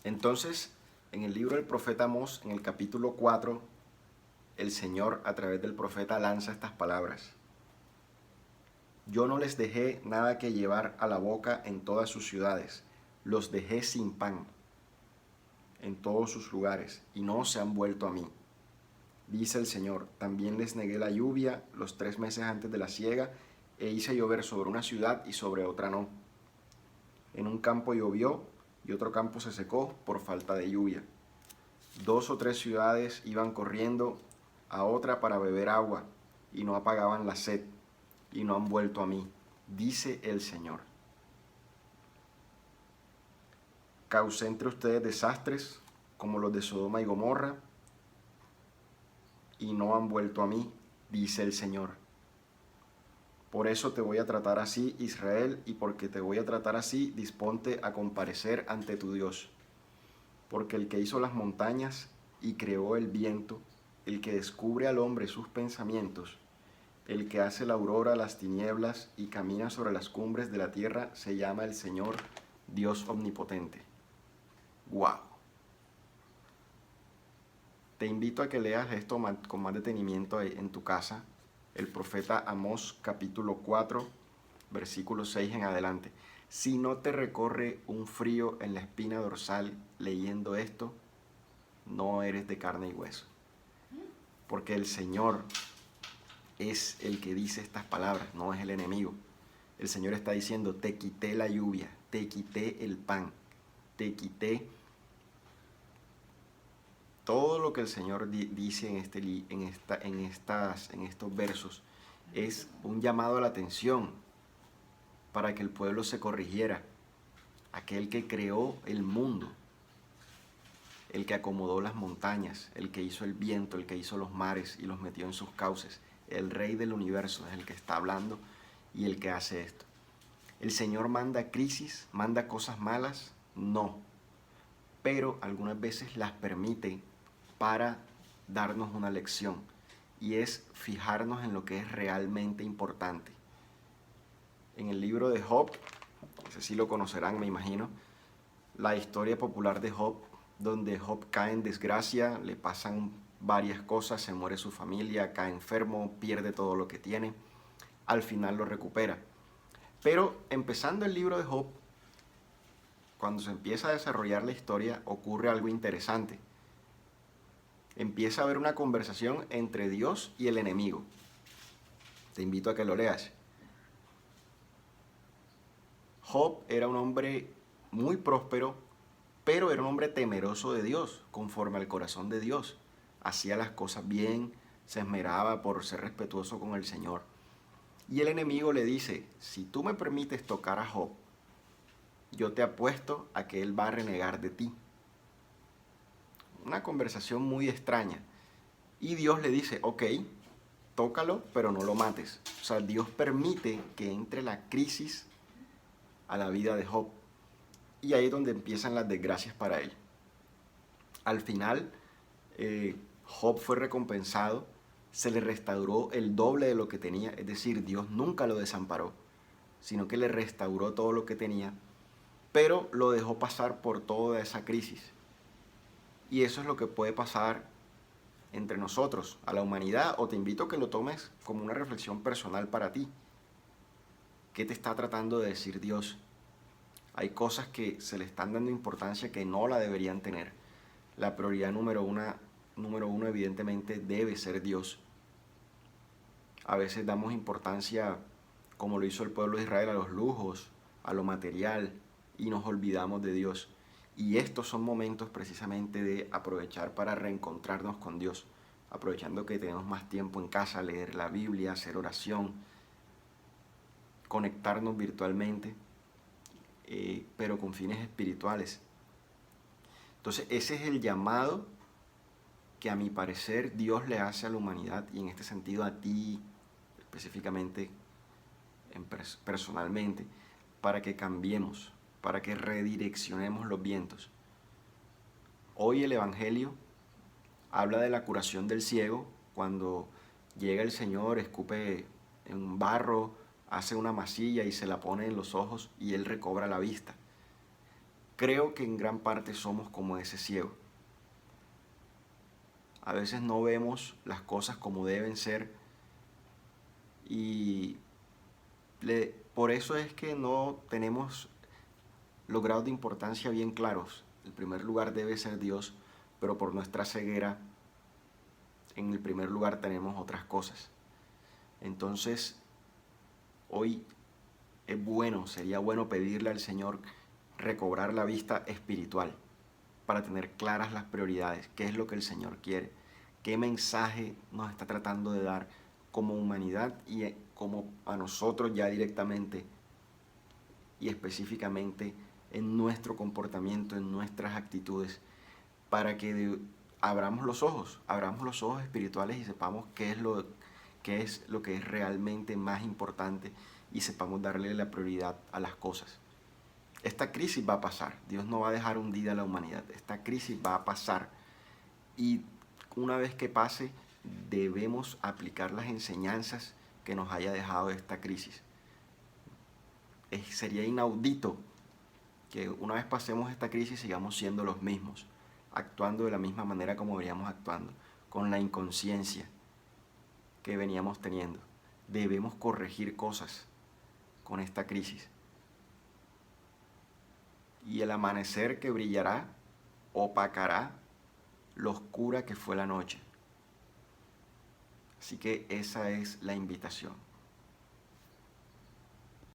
Entonces, en el libro del profeta Amós, en el capítulo 4, el Señor a través del profeta lanza estas palabras. Yo no les dejé nada que llevar a la boca en todas sus ciudades, los dejé sin pan en todos sus lugares, y no se han vuelto a mí. Dice el Señor, también les negué la lluvia los 3 meses antes de la siega, e hice llover sobre una ciudad y sobre otra no. En un campo llovió y otro campo se secó por falta de lluvia. 2 o 3 ciudades iban corriendo a otra para beber agua, y no apagaban la sed, y no han vuelto a mí, dice el Señor. Causé entre ustedes desastres como los de Sodoma y Gomorra, y no han vuelto a mí, dice el Señor. Por eso te voy a tratar así, Israel, y porque te voy a tratar así, disponte a comparecer ante tu Dios. Porque el que hizo las montañas y creó el viento, el que descubre al hombre sus pensamientos, el que hace la aurora, las tinieblas y camina sobre las cumbres de la tierra, se llama el Señor, Dios omnipotente. ¡Wow! Te invito a que leas esto con más detenimiento en tu casa, el profeta Amós capítulo 4, versículo 6 en adelante. Si no te recorre un frío en la espina dorsal leyendo esto, no eres de carne y hueso. Porque el Señor es el que dice estas palabras, no es el enemigo. El Señor está diciendo, te quité la lluvia, te quité el pan, te quité todo lo que el Señor dice en estos versos. Es un llamado a la atención para que el pueblo se corrigiera. Aquel que creó el mundo, el que acomodó las montañas, el que hizo el viento, el que hizo los mares y los metió en sus cauces, el Rey del universo es el que está hablando y el que hace esto. ¿El Señor manda crisis, manda cosas malas? No, pero algunas veces las permite para darnos una lección, y es fijarnos en lo que es realmente importante. En el libro de Job, ese sí lo conocerán, me imagino, la historia popular de Job, donde Job cae en desgracia, le pasan varias cosas, se muere su familia, cae enfermo, pierde todo lo que tiene, al final lo recupera. Pero empezando el libro de Job, cuando se empieza a desarrollar la historia, ocurre algo interesante. Empieza a haber una conversación entre Dios y el enemigo. Te invito a que lo leas. Job era un hombre muy próspero, pero era un hombre temeroso de Dios, conforme al corazón de Dios. Hacía las cosas bien, se esmeraba por ser respetuoso con el Señor. Y el enemigo le dice, si tú me permites tocar a Job, yo te apuesto a que él va a renegar de ti. Una conversación muy extraña. Y Dios le dice, ok, tócalo, pero no lo mates. O sea, Dios permite que entre la crisis a la vida de Job. Y ahí es donde empiezan las desgracias para él. Al final, Job fue recompensado, se le restauró el doble de lo que tenía. Es decir, Dios nunca lo desamparó, sino que le restauró todo lo que tenía, pero lo dejó pasar por toda esa crisis. Y eso es lo que puede pasar entre nosotros, a la humanidad, o te invito a que lo tomes como una reflexión personal para ti. ¿Qué te está tratando de decir Dios? Hay cosas que se le están dando importancia que no la deberían tener. La prioridad número uno evidentemente debe ser Dios. A veces damos importancia, como lo hizo el pueblo de Israel, a los lujos, a lo material, y nos olvidamos de Dios. Y estos son momentos precisamente de aprovechar para reencontrarnos con Dios, aprovechando que tenemos más tiempo en casa, leer la Biblia, hacer oración, conectarnos virtualmente, pero con fines espirituales. Entonces ese es el llamado que a mi parecer Dios le hace a la humanidad, y en este sentido a ti específicamente, personalmente, para que cambiemos, para que redireccionemos los vientos. Hoy el Evangelio habla de la curación del ciego, cuando llega el Señor, escupe en un barro, hace una masilla y se la pone en los ojos y él recobra la vista. creo que en gran parte somos como ese ciego. A veces no vemos las cosas como deben ser y por eso es que no tenemos los grados de importancia bien claros. El primer lugar debe ser Dios, pero por nuestra ceguera, en el primer lugar tenemos otras cosas. Entonces, hoy sería bueno pedirle al Señor recobrar la vista espiritual para tener claras las prioridades, qué es lo que el Señor quiere, qué mensaje nos está tratando de dar como humanidad y como a nosotros ya directamente y específicamente en nuestro comportamiento, en nuestras actitudes, para que abramos los ojos espirituales y sepamos qué es lo que es realmente más importante y sepamos darle la prioridad a las cosas. Esta crisis va a pasar, Dios no va a dejar hundida a la humanidad, esta crisis va a pasar y una vez que pase debemos aplicar las enseñanzas que nos haya dejado esta crisis. Sería inaudito que una vez pasemos esta crisis sigamos siendo los mismos, actuando de la misma manera como veníamos actuando, con la inconsciencia que veníamos teniendo. Debemos corregir cosas con esta crisis. Y el amanecer que brillará opacará lo oscura que fue la noche. Así que esa es la invitación.